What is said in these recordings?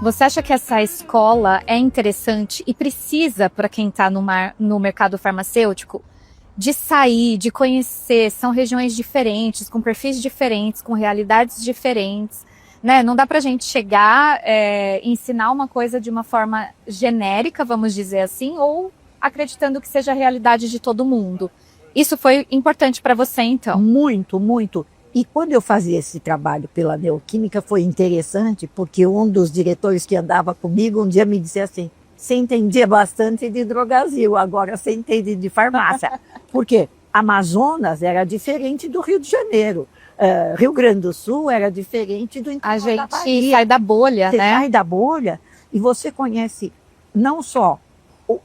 Você acha que essa escola é interessante e precisa para quem está no mercado farmacêutico de sair, de conhecer? São regiões diferentes, com perfis diferentes, com realidades diferentes, né? Não dá para a gente chegar e ensinar uma coisa de uma forma genérica, vamos dizer assim, ou acreditando que seja a realidade de todo mundo. Isso foi importante para você, então? Muito, muito. E quando eu fazia esse trabalho pela Neoquímica foi interessante, porque um dos diretores que andava comigo um dia me disse assim: você entendia bastante de drogazil, agora você entende de farmácia. Porque Amazonas era diferente do Rio de Janeiro. Rio Grande do Sul era diferente do interior. A gente sai da bolha, você né? sai da bolha e você conhece não só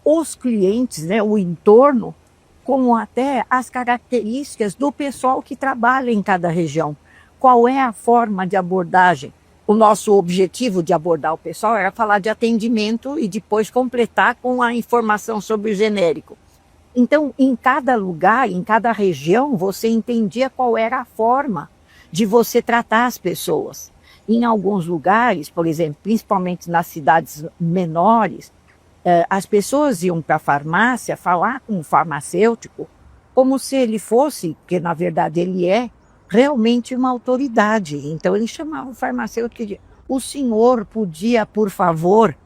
os clientes, né, o entorno, como até as características do pessoal que trabalha em cada região. Qual é a forma de abordagem? O nosso objetivo de abordar o pessoal era falar de atendimento e depois completar com a informação sobre o genérico. Então, em cada lugar, em cada região, você entendia qual era a forma de você tratar as pessoas. Em alguns lugares, por exemplo, principalmente nas cidades menores, as pessoas iam para a farmácia falar com o farmacêutico como se ele fosse, porque na verdade ele é, realmente uma autoridade. Então ele chamava o farmacêutico e dizia: o senhor podia, por favor,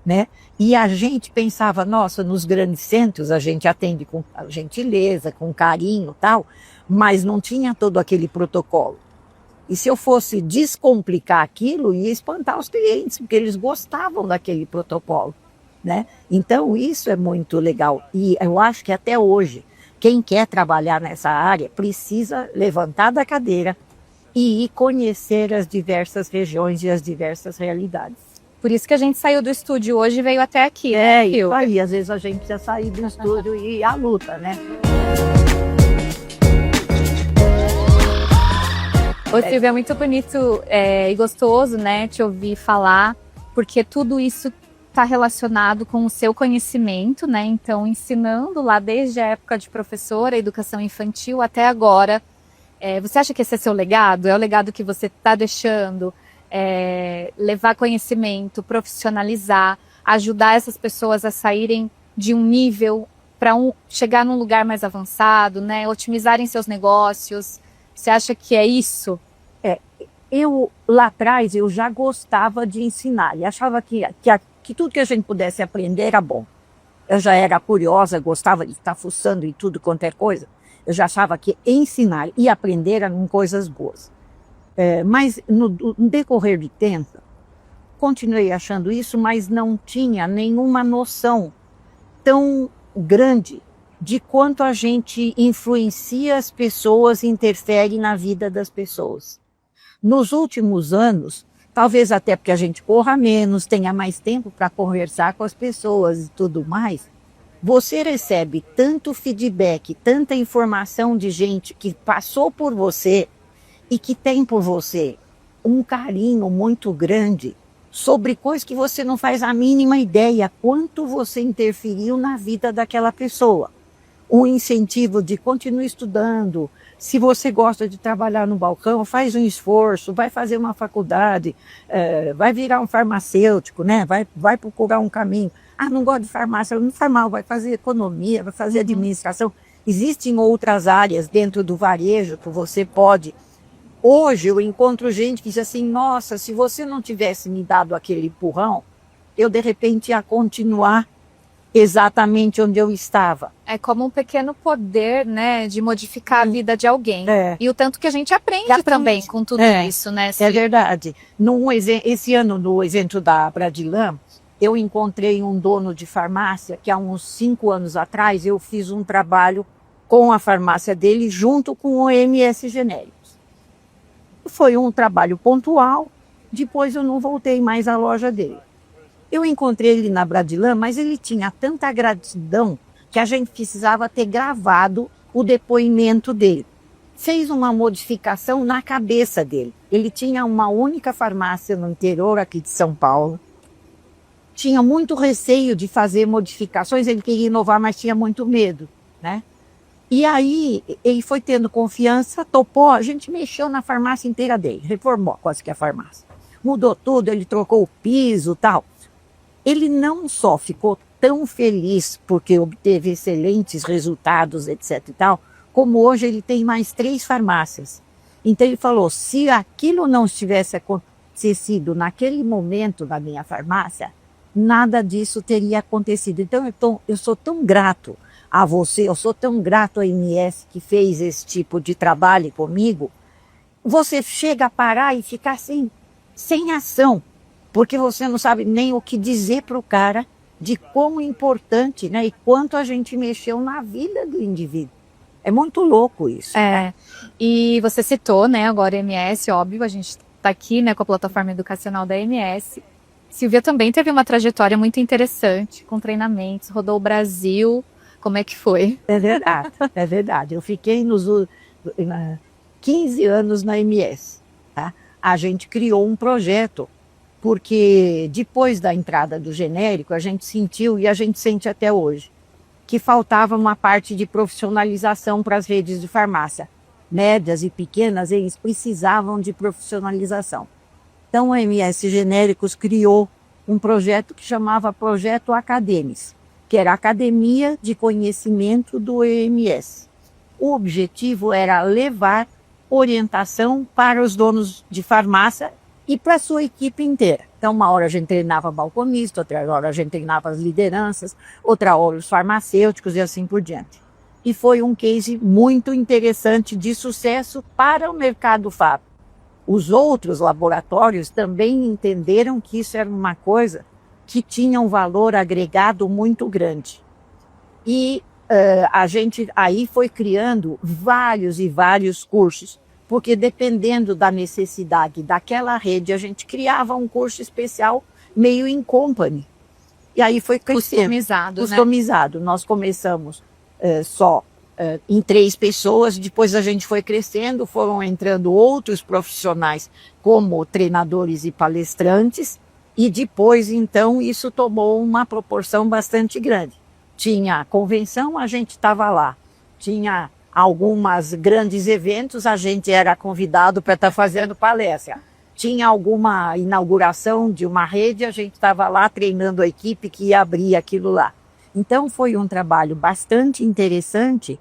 né? E a gente pensava, nossa, nos grandes centros a gente atende com gentileza, com carinho e tal, mas não tinha todo aquele protocolo. E se eu fosse descomplicar aquilo, ia espantar os clientes, porque eles gostavam daquele protocolo, né? Então isso é muito legal. E eu acho que até hoje, quem quer trabalhar nessa área precisa levantar da cadeira e ir conhecer as diversas regiões e as diversas realidades. Por isso que a gente saiu do estúdio hoje e veio até aqui. Isso aí, às vezes a gente precisa sair do estúdio e ir à luta, né? Ô Silvia, é muito bonito e gostoso, né, te ouvir falar, porque tudo isso está relacionado com o seu conhecimento, né? Então, ensinando lá desde a época de professora, educação infantil, até agora. Você acha que esse é seu legado? É o legado que você está deixando? Levar conhecimento, profissionalizar, ajudar essas pessoas a saírem de um nível para chegar num lugar mais avançado, né? Otimizarem seus negócios. Você acha que é isso? Eu, lá atrás, eu já gostava de ensinar e achava que tudo que a gente pudesse aprender era bom. Eu já era curiosa, gostava de estar fuçando em tudo quanto é coisa. Eu já achava que ensinar e aprender eram coisas boas. Mas no decorrer do tempo, continuei achando isso, mas não tinha nenhuma noção tão grande de quanto a gente influencia as pessoas e interfere na vida das pessoas. Nos últimos anos, talvez até porque a gente corra menos, tenha mais tempo para conversar com as pessoas e tudo mais, você recebe tanto feedback, tanta informação de gente que passou por você e que tem por você um carinho muito grande sobre coisas que você não faz a mínima ideia quanto você interferiu na vida daquela pessoa. Um incentivo de continue estudando, se você gosta de trabalhar no balcão, faz um esforço, vai fazer uma faculdade, vai virar um farmacêutico, né? Vai procurar um caminho. Ah, não gosto de farmácia, não faz mal, vai fazer economia, vai fazer administração. Existem outras áreas dentro do varejo que você pode. Hoje eu encontro gente que diz assim: nossa, se você não tivesse me dado aquele empurrão, eu de repente ia continuar exatamente onde eu estava. É como um pequeno poder, né, de modificar a vida de alguém. E o tanto que a gente aprende também com tudo isso, né? É verdade. Esse ano, no evento da Bradilam, eu encontrei um dono de farmácia que há uns 5 anos atrás eu fiz um trabalho com a farmácia dele junto com o MS Genéricos. Foi um trabalho pontual, depois eu não voltei mais à loja dele. Eu encontrei ele na Bradilam, mas ele tinha tanta gratidão que a gente precisava ter gravado o depoimento dele. Fez uma modificação na cabeça dele. Ele tinha uma única farmácia no interior aqui de São Paulo. Tinha muito receio de fazer modificações, ele queria inovar, mas tinha muito medo, né? E aí ele foi tendo confiança, topou, a gente mexeu na farmácia inteira dele, reformou quase que a farmácia. mudou tudo, ele trocou o piso, tal. Ele não só ficou tão feliz porque obteve excelentes resultados, etc e tal, como hoje ele tem mais 3 farmácias. Então ele falou, se aquilo não tivesse acontecido naquele momento na minha farmácia, nada disso teria acontecido. Então eu sou tão grato a você, eu sou tão grato à MS que fez esse tipo de trabalho comigo. Você chega a parar e ficar sem ação, porque você não sabe nem o que dizer para o cara de quão importante, né, e quanto a gente mexeu na vida do indivíduo. É muito louco isso. E você citou, né, agora a MS, óbvio, a gente está aqui, né, com a plataforma educacional da MS. Silvia também teve uma trajetória muito interessante, com treinamentos, rodou o Brasil. Como é que foi? É verdade, é verdade. Eu fiquei 15 anos na MS. Tá? A gente criou um projeto, porque depois da entrada do genérico, a gente sentiu, e a gente sente até hoje, que faltava uma parte de profissionalização para as redes de farmácia. Médias e pequenas, eles precisavam de profissionalização. Então, a MS Genéricos criou um projeto que chamava Projeto Academis, que era a Academia de Conhecimento do EMS. O objetivo era levar orientação para os donos de farmácia e para a sua equipe inteira. Então, uma hora a gente treinava balconista, outra hora a gente treinava as lideranças, outra hora os farmacêuticos e assim por diante. E foi um case muito interessante de sucesso para o mercado fábrica. Os outros laboratórios também entenderam que isso era uma coisa que tinha um valor agregado muito grande. E a gente aí foi criando vários e vários cursos, porque dependendo da necessidade daquela rede, a gente criava um curso especial meio in company. E aí foi crescendo. Customizado. Né? Nós começamos em 3 pessoas, depois a gente foi crescendo, foram entrando outros profissionais como treinadores e palestrantes, e depois, então, isso tomou uma proporção bastante grande. Tinha convenção, a gente estava lá. Tinha alguns grandes eventos, a gente era convidado para estar fazendo palestra. Tinha alguma inauguração de uma rede, a gente estava lá treinando a equipe que ia abrir aquilo lá. Então, foi um trabalho bastante interessante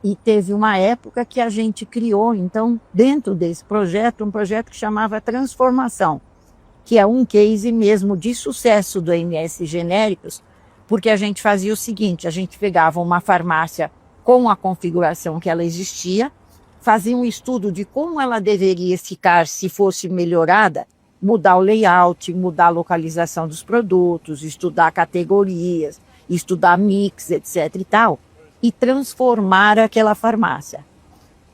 e teve uma época que a gente criou, então, dentro desse projeto, um projeto que chamava Transformação, que é um case mesmo de sucesso do MS Genéricos, porque a gente fazia o seguinte, a gente pegava uma farmácia com a configuração que ela existia, fazia um estudo de como ela deveria ficar se fosse melhorada, mudar o layout, mudar a localização dos produtos, estudar categorias, estudar mix, etc. e tal, e transformar aquela farmácia.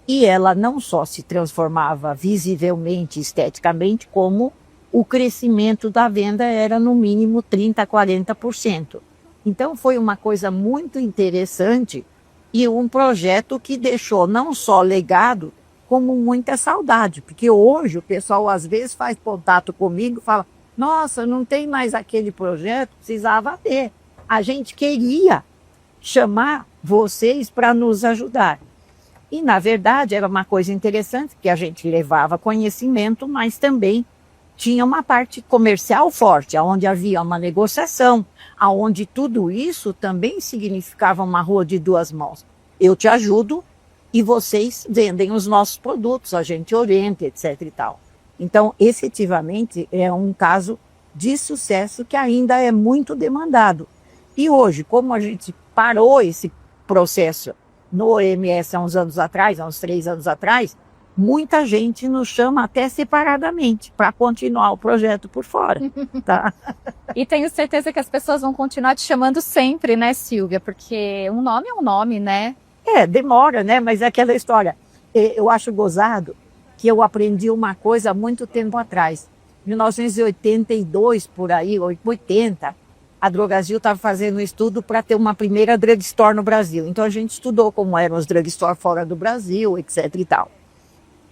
E ela não só se transformava visivelmente, esteticamente, como o crescimento da venda era no mínimo 30% a 40%. Então foi uma coisa muito interessante e um projeto que deixou não só legado, como muita saudade. Porque hoje o pessoal às vezes faz contato comigo e fala, nossa, não tem mais aquele projeto, precisava ter. A gente queria chamar vocês para nos ajudar. E na verdade era uma coisa interessante, que a gente levava conhecimento, mas também tinha uma parte comercial forte, onde havia uma negociação, onde tudo isso também significava uma rua de 2 mãos. Eu te ajudo e vocês vendem os nossos produtos, a gente orienta, etc. e tal. Então, efetivamente, é um caso de sucesso que ainda é muito demandado. E hoje, como a gente parou esse processo no OMS há uns anos atrás, há uns 3 anos atrás, muita gente nos chama até separadamente para continuar o projeto por fora. Tá? E tenho certeza que as pessoas vão continuar te chamando sempre, né, Silvia? Porque um nome é um nome, né? Demora, né? Mas é aquela história. Eu acho gozado que eu aprendi uma coisa há muito tempo atrás. Em 1982, por aí, 80, a Drogasil estava fazendo um estudo para ter uma primeira drugstore no Brasil. Então a gente estudou como eram os drugstores fora do Brasil, etc. e tal.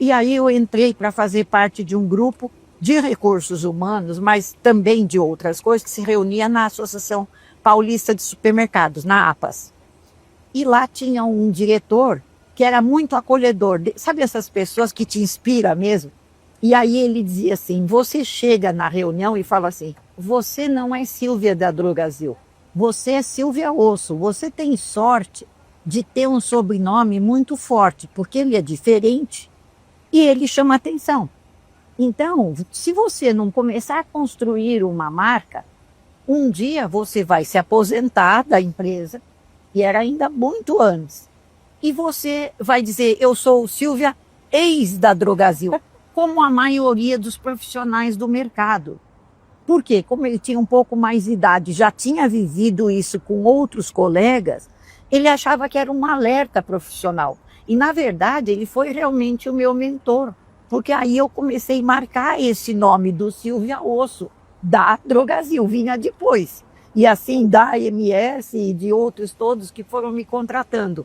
E aí eu entrei para fazer parte de um grupo de recursos humanos, mas também de outras coisas, que se reunia na Associação Paulista de Supermercados, na APAS. E lá tinha um diretor que era muito acolhedor. Sabe essas pessoas que te inspiram mesmo? E aí ele dizia assim, você chega na reunião e fala assim, você não é Silvia da Drogasil, você é Silvia Osso, você tem sorte de ter um sobrenome muito forte, porque ele é diferente e ele chama atenção. Então, se você não começar a construir uma marca, um dia você vai se aposentar da empresa, e era ainda muito antes, e você vai dizer, eu sou Silvia ex da Drogasil, como a maioria dos profissionais do mercado. Por quê? Como ele tinha um pouco mais de idade, já tinha vivido isso com outros colegas, ele achava que era um alerta profissional. E, na verdade, ele foi realmente o meu mentor, porque aí eu comecei a marcar esse nome do Silvia Osso, da Drogasil, vinha depois. E assim, da MS e de outros todos que foram me contratando.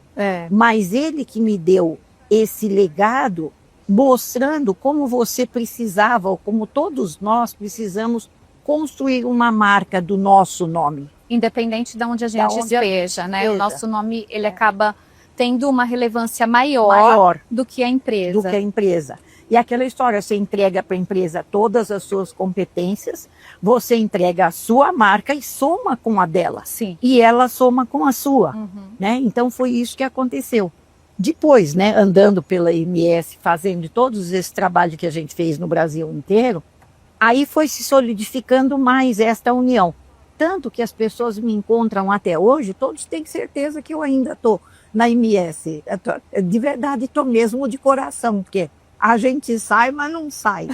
Mas ele que me deu esse legado, mostrando como você precisava, ou como todos nós precisamos, construir uma marca do nosso nome. Independente de onde a gente esteja, né? O nosso nome, ele acaba tendo uma relevância maior do que a empresa. Do que a empresa. E aquela história, você entrega para a empresa todas as suas competências, você entrega a sua marca e soma com a dela. Sim. E ela soma com a sua. Né? Então foi isso que aconteceu. Depois, né, andando pela MS, fazendo todos esse trabalho que a gente fez no Brasil inteiro, aí foi se solidificando mais esta união. Tanto que as pessoas me encontram até hoje, todos têm certeza que eu ainda estou na MS. De verdade, estou mesmo de coração, porque a gente sai, mas não sai,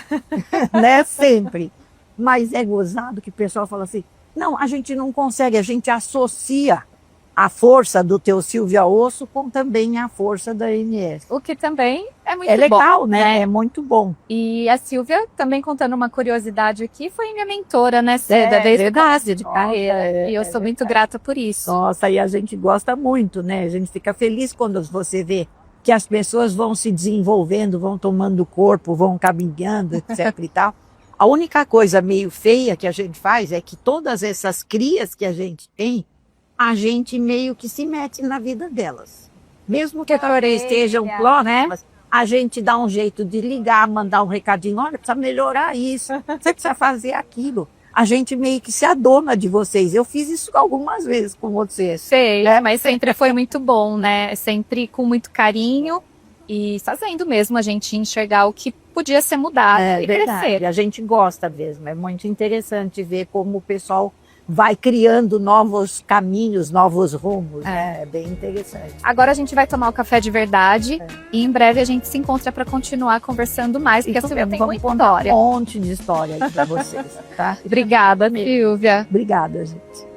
né? Sempre. Mas é gozado que o pessoal fala assim, não, a gente não consegue, a gente associa a força do teu Silvia Osso com também a força da MS. O que também é muito bom. É legal, bom, né? É muito bom. E a Silvia, também contando uma curiosidade aqui, foi minha mentora, né, desde de carreira. E eu sou muito grata por isso. Nossa, e a gente gosta muito, né? A gente fica feliz quando você vê que as pessoas vão se desenvolvendo, vão tomando corpo, vão caminhando, etc e tal. A única coisa meio feia que a gente faz é que todas essas crias que a gente tem, a gente meio que se mete na vida delas. Mesmo que agora estejam próximas, a gente dá um jeito de ligar, mandar um recadinho, olha, precisa melhorar isso, você precisa fazer aquilo. A gente meio que se adona de vocês. Eu fiz isso algumas vezes com vocês. Sei, mas sempre foi muito bom, né? Sempre com muito carinho e fazendo mesmo a gente enxergar o que podia ser mudado e crescer. A gente gosta mesmo, é muito interessante ver como o pessoal vai criando novos caminhos, novos rumos, né? É bem interessante. Agora a gente vai tomar o café de verdade e em breve a gente se encontra para continuar conversando mais, porque a Silvia tem muita história. Um monte de história aí para vocês, tá? Obrigada, Silvia. Obrigada, gente.